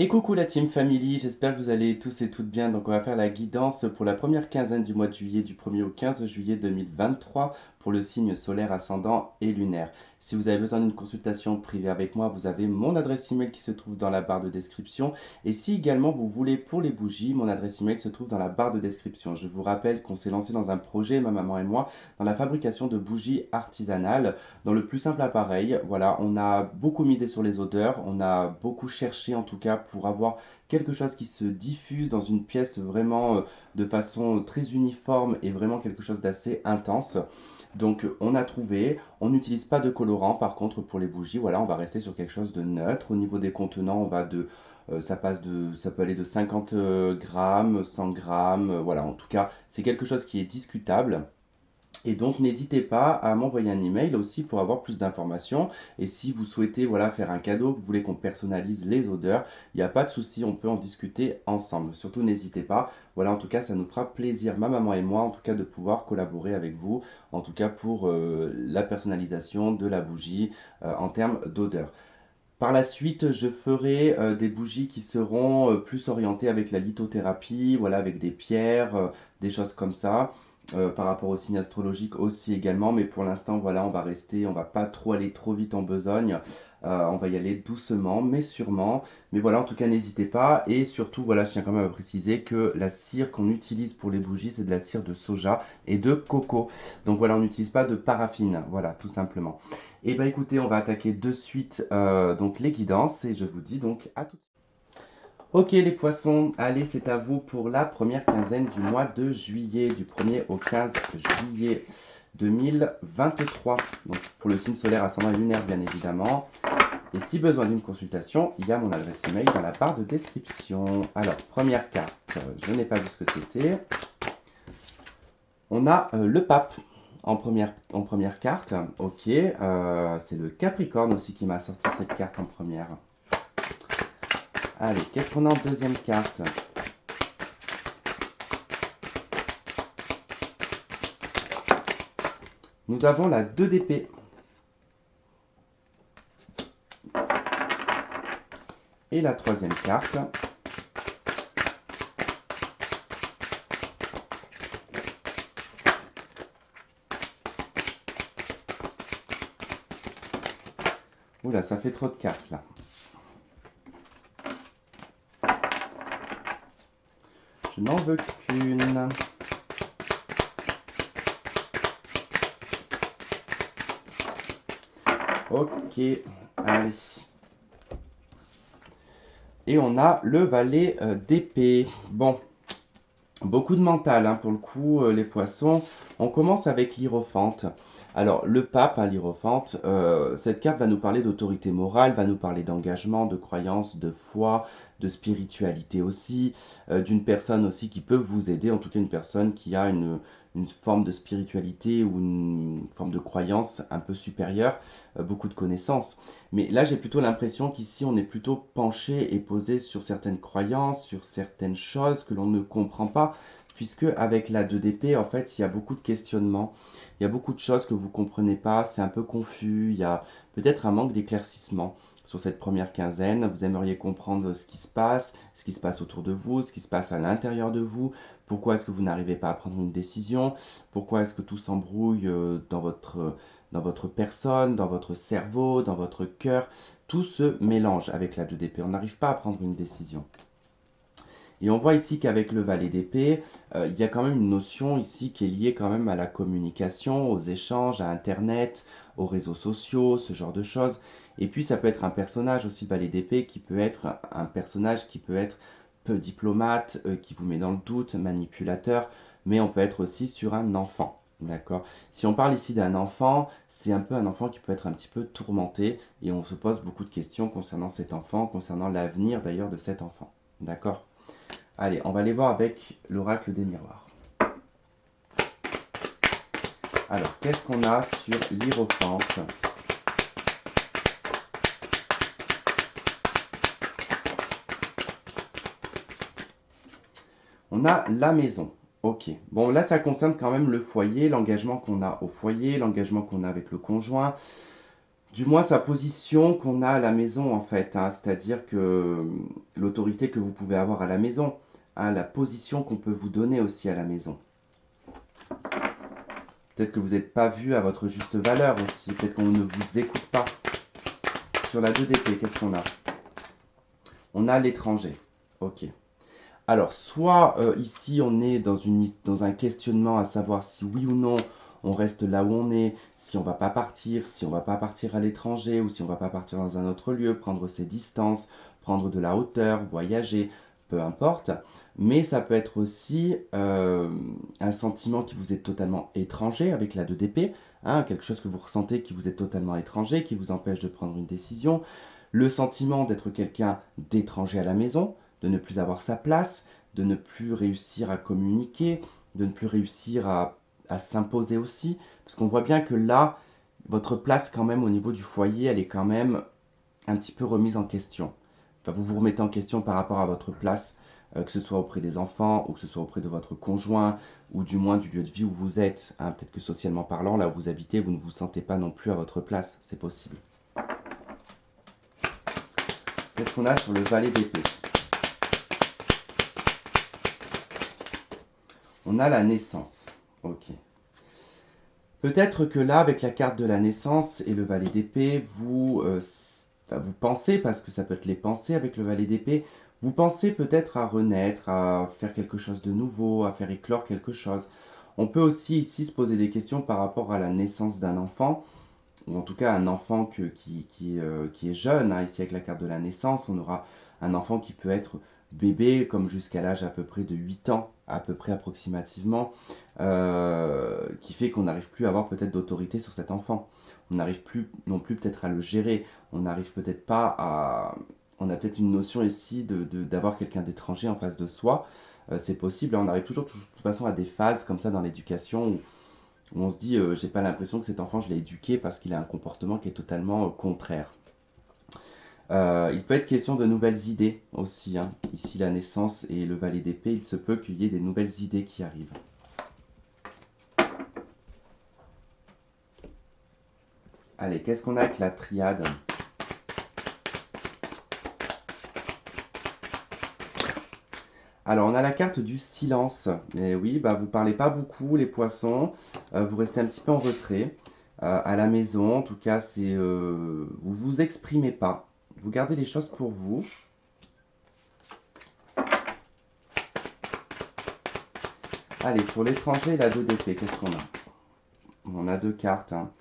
Et coucou la Team Family, j'espère que vous allez tous et toutes bien. Donc on va faire la guidance pour la première quinzaine du mois de juillet, du 1er au 15 juillet 2023 pour le signe solaire ascendant et lunaire. Si vous avez besoin d'une consultation privée avec moi, vous avez mon adresse email qui se trouve dans la barre de description. Et si également vous voulez pour les bougies, mon adresse email se trouve dans la barre de description. Je vous rappelle qu'on s'est lancé dans un projet, ma maman et moi, dans la fabrication de bougies artisanales dans le plus simple appareil. Voilà, on a beaucoup misé sur les odeurs, on a beaucoup cherché en tout cas pour avoir quelque chose qui se diffuse dans une pièce vraiment de façon très uniforme et vraiment quelque chose d'assez intense. Donc on a trouvé, on n'utilise pas de colorant par contre pour les bougies, voilà, on va rester sur quelque chose de neutre. Au niveau des contenants, on va ça peut aller de 50 grammes, 100 grammes, voilà, en tout cas c'est quelque chose qui est discutable. Et donc, n'hésitez pas à m'envoyer un email aussi pour avoir plus d'informations. Et si vous souhaitez voilà, faire un cadeau, que vous voulez qu'on personnalise les odeurs, il n'y a pas de souci, on peut en discuter ensemble. Surtout, n'hésitez pas. Voilà, en tout cas, ça nous fera plaisir, ma maman et moi, en tout cas, de pouvoir collaborer avec vous, en tout cas pour la personnalisation de la bougie en termes d'odeur. Par la suite, je ferai des bougies qui seront plus orientées avec la lithothérapie, voilà, avec des pierres, des choses comme ça. Par rapport au signe astrologique aussi également, mais pour l'instant, voilà, on va pas trop aller trop vite en besogne. On va y aller doucement, mais sûrement. Mais voilà, en tout cas, n'hésitez pas. Et surtout, voilà, je tiens quand même à préciser que la cire qu'on utilise pour les bougies, c'est de la cire de soja et de coco. Donc voilà, on n'utilise pas de paraffine. Voilà, tout simplement. Et bah écoutez, on va attaquer de suite donc les guidances et je vous dis donc à tout de suite. Ok les poissons, allez c'est à vous pour la première quinzaine du mois de juillet, du 1er au 15 juillet 2023. Donc pour le signe solaire ascendant et lunaire bien évidemment. Et si besoin d'une consultation, il y a mon adresse email dans la barre de description. Alors première carte, je n'ai pas vu ce que c'était. On a le pape en première carte. Ok, c'est le Capricorne aussi qui m'a sorti cette carte en première. Allez, qu'est-ce qu'on a en deuxième carte? Nous avons la 2 d'épée. Et la troisième carte. Oula, ça fait trop de cartes là. Je n'en veux qu'une. Ok, allez. Et on a le valet d'épée. Bon, beaucoup de mental hein, pour le coup, les poissons. On commence avec l'Hiérophante. Alors, le pape, hein, l'Hiérophante, cette carte va nous parler d'autorité morale, va nous parler d'engagement, de croyance, de foi, de spiritualité aussi, d'une personne aussi qui peut vous aider, en tout cas une personne qui a une forme de spiritualité ou une forme de croyance un peu supérieure, beaucoup de connaissances. Mais là, j'ai plutôt l'impression qu'ici, on est plutôt penché et posé sur certaines croyances, sur certaines choses que l'on ne comprend pas, puisque avec la 2 d'épée, en fait, il y a beaucoup de questionnements, il y a beaucoup de choses que vous ne comprenez pas, c'est un peu confus, il y a peut-être un manque d'éclaircissement sur cette première quinzaine. Vous aimeriez comprendre ce qui se passe autour de vous, ce qui se passe à l'intérieur de vous, pourquoi est-ce que vous n'arrivez pas à prendre une décision, pourquoi est-ce que tout s'embrouille dans votre personne, dans votre cerveau, dans votre cœur. Tout se mélange avec la 2 d'épée. On n'arrive pas à prendre une décision. Et on voit ici qu'avec le valet d'épée, il y a quand même une notion ici qui est liée quand même à la communication, aux échanges, à Internet, aux réseaux sociaux, ce genre de choses. Et puis ça peut être un personnage aussi, le valet d'épée, qui peut être un personnage qui peut être peu diplomate, qui vous met dans le doute, manipulateur, mais on peut être aussi sur un enfant. D'accord. Si on parle ici d'un enfant, c'est un peu un enfant qui peut être un petit peu tourmenté et on se pose beaucoup de questions concernant cet enfant, concernant l'avenir d'ailleurs de cet enfant. D'accord. Allez, on va aller voir avec l'oracle des miroirs. Alors, qu'est-ce qu'on a sur l'Hiérophante? On a la maison. Ok. Bon, là, ça concerne quand même le foyer, l'engagement qu'on a au foyer, l'engagement qu'on a avec le conjoint. Du moins sa position qu'on a à la maison en fait, hein, c'est-à-dire que l'autorité que vous pouvez avoir à la maison, hein, la position qu'on peut vous donner aussi à la maison. Peut-être que vous n'êtes pas vu à votre juste valeur aussi, peut-être qu'on ne vous écoute pas. Sur la 2 d'épée, qu'est-ce qu'on a? On a l'étranger. Ok. Alors, soit ici on est dans un questionnement à savoir si oui ou non on reste là où on est, si on va pas partir, si on va pas partir à l'étranger ou si on va pas partir dans un autre lieu, prendre ses distances, prendre de la hauteur, voyager, peu importe. Mais ça peut être aussi un sentiment qui vous est totalement étranger avec la 2 d'épée, hein, quelque chose que vous ressentez qui vous est totalement étranger, qui vous empêche de prendre une décision. Le sentiment d'être quelqu'un d'étranger à la maison, de ne plus avoir sa place, de ne plus réussir à communiquer, de ne plus réussir à s'imposer aussi. Parce qu'on voit bien que là, votre place quand même au niveau du foyer, elle est quand même un petit peu remise en question. Enfin, vous vous remettez en question par rapport à votre place, que ce soit auprès des enfants ou que ce soit auprès de votre conjoint ou du moins du lieu de vie où vous êtes. Hein. Peut-être que socialement parlant, là où vous habitez, vous ne vous sentez pas non plus à votre place. C'est possible. Qu'est-ce qu'on a sur le valet d'épée? On a la naissance. Ok. Peut-être que là, avec la carte de la naissance et le valet d'épée, vous pensez, parce que ça peut être les pensées avec le valet d'épée, vous pensez peut-être à renaître, à faire quelque chose de nouveau, à faire éclore quelque chose. On peut aussi ici se poser des questions par rapport à la naissance d'un enfant, ou en tout cas un enfant qui est jeune. Hein. Ici avec la carte de la naissance, on aura un enfant qui peut être bébé comme jusqu'à l'âge à peu près de 8 ans, à peu près approximativement, qui fait qu'on n'arrive plus à avoir peut-être d'autorité sur cet enfant. On n'arrive plus non plus peut-être à le gérer, on n'arrive peut-être pas à... On a peut-être une notion ici d'avoir quelqu'un d'étranger en face de soi. C'est possible, hein. On arrive toujours de toute façon à des phases comme ça dans l'éducation où on se dit j'ai pas l'impression que cet enfant je l'ai éduqué parce qu'il a un comportement qui est totalement contraire. Il peut être question de nouvelles idées aussi. Hein. Ici la naissance et le valet d'épée, il se peut qu'il y ait des nouvelles idées qui arrivent. Allez, qu'est-ce qu'on a avec la triade? Alors, on a la carte du silence. Et oui, bah, vous parlez pas beaucoup, les poissons. Vous restez un petit peu en retrait. À la maison, en tout cas, vous vous exprimez pas. Vous gardez les choses pour vous. Allez, sur l'étranger et la 2 d'épée, qu'est-ce qu'on a? On a deux cartes. Hein.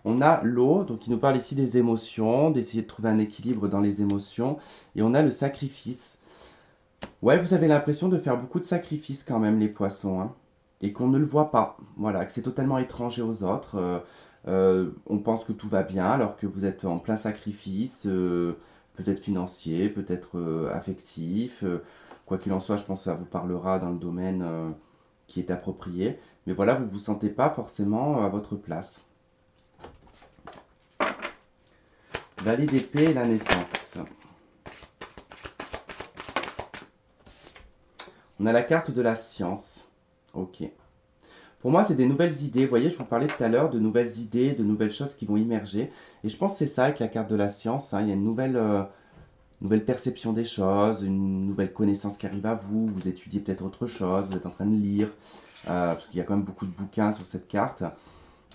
On a l'eau, donc qui nous parle ici des émotions, d'essayer de trouver un équilibre dans les émotions. Et on a le sacrifice. Ouais, vous avez l'impression de faire beaucoup de sacrifices quand même, les poissons, hein, et qu'on ne le voit pas. Voilà, que c'est totalement étranger aux autres. On pense que tout va bien alors que vous êtes en plein sacrifice, peut-être financier, peut-être affectif. Quoi qu'il en soit, je pense que ça vous parlera dans le domaine qui est approprié. Mais voilà, vous ne vous sentez pas forcément à votre place. Valet d'épée et la naissance. On a la carte de la science. Ok. Pour moi, c'est des nouvelles idées. Vous voyez, je vous parlais tout à l'heure de nouvelles idées, de nouvelles choses qui vont immerger. Et je pense que c'est ça avec la carte de la science. Hein. Il y a une nouvelle perception des choses, une nouvelle connaissance qui arrive à vous. Vous étudiez peut-être autre chose, vous êtes en train de lire, parce qu'il y a quand même beaucoup de bouquins sur cette carte.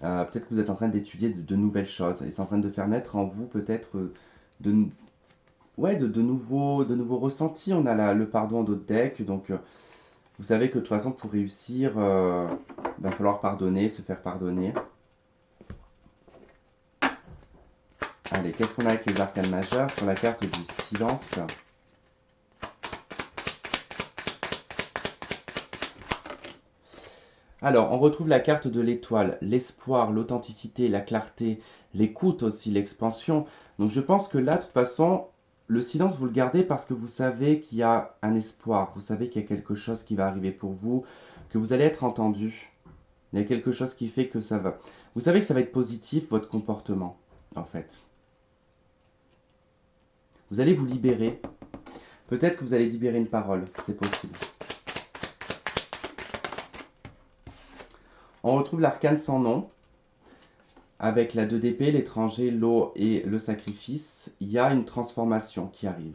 Peut-être que vous êtes en train d'étudier de nouvelles choses. Et c'est en train de faire naître en vous peut-être de, ouais, de nouveaux ressentis. On a le pardon en d'autres decks. Donc, vous savez que de toute façon, pour réussir, il va falloir pardonner, se faire pardonner. Allez, qu'est-ce qu'on a avec les arcanes majeures sur la carte du silence? Alors, on retrouve la carte de l'étoile, l'espoir, l'authenticité, la clarté, l'écoute aussi, l'expansion. Donc je pense que là, de toute façon, le silence, vous le gardez parce que vous savez qu'il y a un espoir, vous savez qu'il y a quelque chose qui va arriver pour vous, que vous allez être entendu. Il y a quelque chose qui fait que ça va. Vous savez que ça va être positif, votre comportement, en fait. Vous allez vous libérer. Peut-être que vous allez libérer une parole, c'est possible. On retrouve l'arcane sans nom. Avec la 2 d'épée, l'étranger, l'eau et le sacrifice, il y a une transformation qui arrive.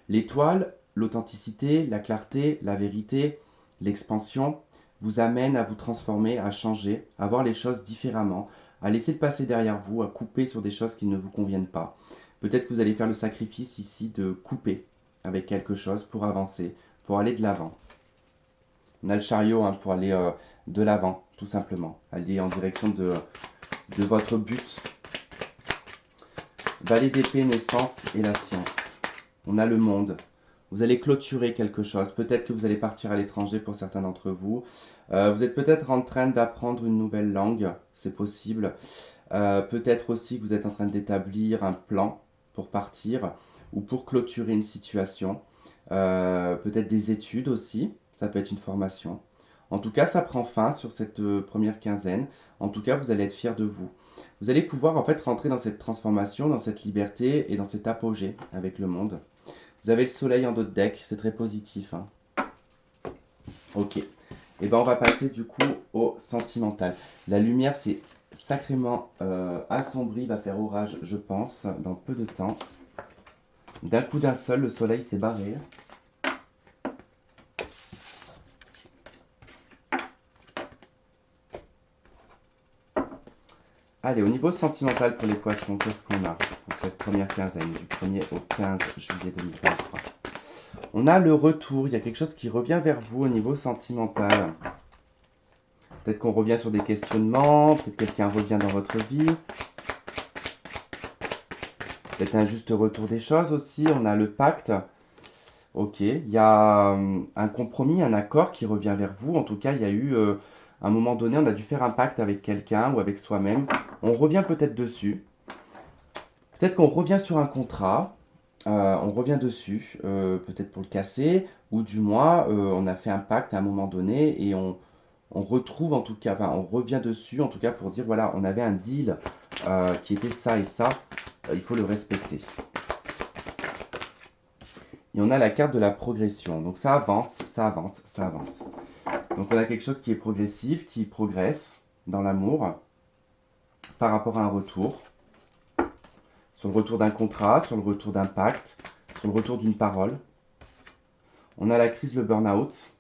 L'étoile, l'authenticité, la clarté, la vérité, l'expansion vous amène à vous transformer, à changer, à voir les choses différemment, à laisser le passé derrière vous, à couper sur des choses qui ne vous conviennent pas. Peut-être que vous allez faire le sacrifice ici de couper avec quelque chose pour avancer, pour aller de l'avant. On a le chariot hein, pour aller de l'avant, tout simplement. Aller en direction de votre but. Valet d'épée, naissance et la science. On a le monde. Vous allez clôturer quelque chose. Peut-être que vous allez partir à l'étranger pour certains d'entre vous. Vous êtes peut-être en train d'apprendre une nouvelle langue. C'est possible. Peut-être aussi que vous êtes en train d'établir un plan pour partir ou pour clôturer une situation. Peut-être des études aussi. Ça peut être une formation. En tout cas, ça prend fin sur cette première quinzaine. En tout cas, vous allez être fiers de vous. Vous allez pouvoir en fait rentrer dans cette transformation, dans cette liberté et dans cet apogée avec le monde. Vous avez le soleil en dos de deck, c'est très positif. Hein. Ok. Et ben on va passer du coup au sentimental. La lumière c'est sacrément assombri, va faire orage je pense, dans peu de temps. D'un coup d'un seul, le soleil s'est barré. Allez, au niveau sentimental pour les poissons, qu'est-ce qu'on a pour cette première quinzaine, du 1er au 15 juillet 2023? On a le retour, il y a quelque chose qui revient vers vous au niveau sentimental. Peut-être qu'on revient sur des questionnements, peut-être quelqu'un revient dans votre vie. Peut-être un juste retour des choses aussi, on a le pacte. Ok, il y a un compromis, un accord qui revient vers vous. En tout cas, il y a eu, à un moment donné, on a dû faire un pacte avec quelqu'un ou avec soi-même. On revient peut-être dessus. Peut-être qu'on revient sur un contrat. On revient dessus, peut-être pour le casser, ou du moins, on a fait un pacte à un moment donné et on retrouve en tout cas, enfin, on revient dessus en tout cas pour dire voilà, on avait un deal qui était ça et ça, il faut le respecter. Et on a la carte de la progression. Donc ça avance, ça avance, ça avance. Donc on a quelque chose qui est progressif, qui progresse dans l'amour par rapport à un retour. Sur le retour d'un contrat, sur le retour d'un pacte, sur le retour d'une parole. On a la crise, le burn-out.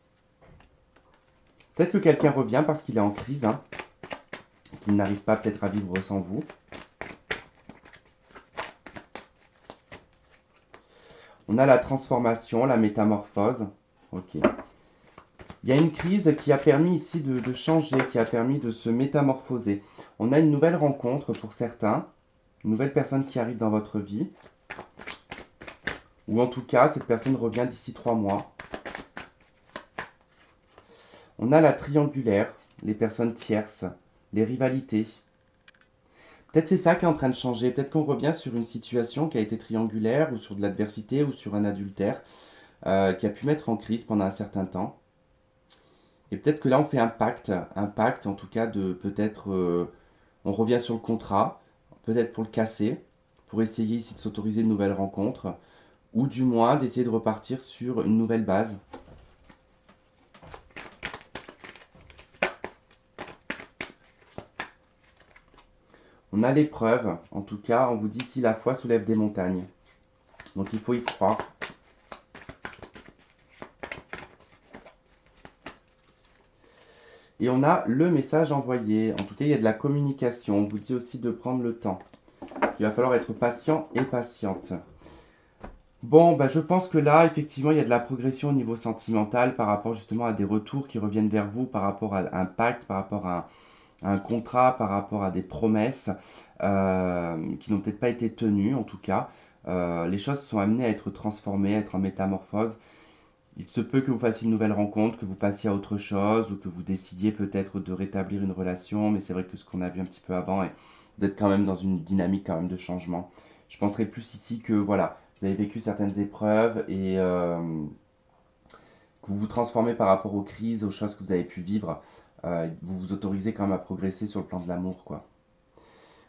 Peut-être que quelqu'un revient parce qu'il est en crise, hein, qu'il n'arrive pas peut-être à vivre sans vous. On a la transformation, la métamorphose. Ok. Il y a une crise qui a permis ici de changer, qui a permis de se métamorphoser. On a une nouvelle rencontre pour certains, une nouvelle personne qui arrive dans votre vie. Ou en tout cas, cette personne revient d'ici 3 mois. On a la triangulaire, les personnes tierces, les rivalités. Peut-être c'est ça qui est en train de changer. Peut-être qu'on revient sur une situation qui a été triangulaire, ou sur de l'adversité, ou sur un adultère, qui a pu mettre en crise pendant un certain temps. Et peut-être que là, on fait un pacte en tout cas de peut-être, on revient sur le contrat, peut-être pour le casser, pour essayer ici de s'autoriser une nouvelle rencontre, ou du moins d'essayer de repartir sur une nouvelle base. On a l'épreuve, en tout cas, on vous dit si la foi soulève des montagnes. Donc il faut y croire. Et on a le message envoyé. En tout cas, il y a de la communication. On vous dit aussi de prendre le temps. Il va falloir être patient et patiente. Bon, bah, je pense que là, effectivement, il y a de la progression au niveau sentimental par rapport justement à des retours qui reviennent vers vous, par rapport à un pacte, par rapport à un contrat, par rapport à des promesses qui n'ont peut-être pas été tenues en tout cas. Les choses sont amenées à être transformées, à être en métamorphose. Il se peut que vous fassiez une nouvelle rencontre, que vous passiez à autre chose, ou que vous décidiez peut-être de rétablir une relation, mais c'est vrai que ce qu'on a vu un petit peu avant, est d'être quand même dans une dynamique quand même de changement. Je penserais plus ici que voilà, vous avez vécu certaines épreuves et que vous vous transformez par rapport aux crises, aux choses que vous avez pu vivre. Vous vous autorisez quand même à progresser sur le plan de l'amour, quoi.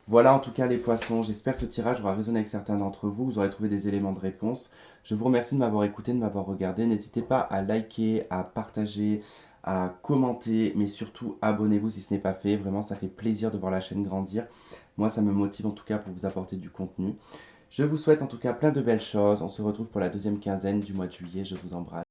Voilà en tout cas les poissons, j'espère que ce tirage aura résonné avec certains d'entre vous, vous aurez trouvé des éléments de réponse. Je vous remercie de m'avoir écouté, de m'avoir regardé. N'hésitez pas à liker, à partager, à commenter, mais surtout abonnez-vous si ce n'est pas fait. Vraiment, ça fait plaisir de voir la chaîne grandir. Moi, ça me motive en tout cas pour vous apporter du contenu. Je vous souhaite en tout cas plein de belles choses. On se retrouve pour la deuxième quinzaine du mois de juillet. Je vous embrasse.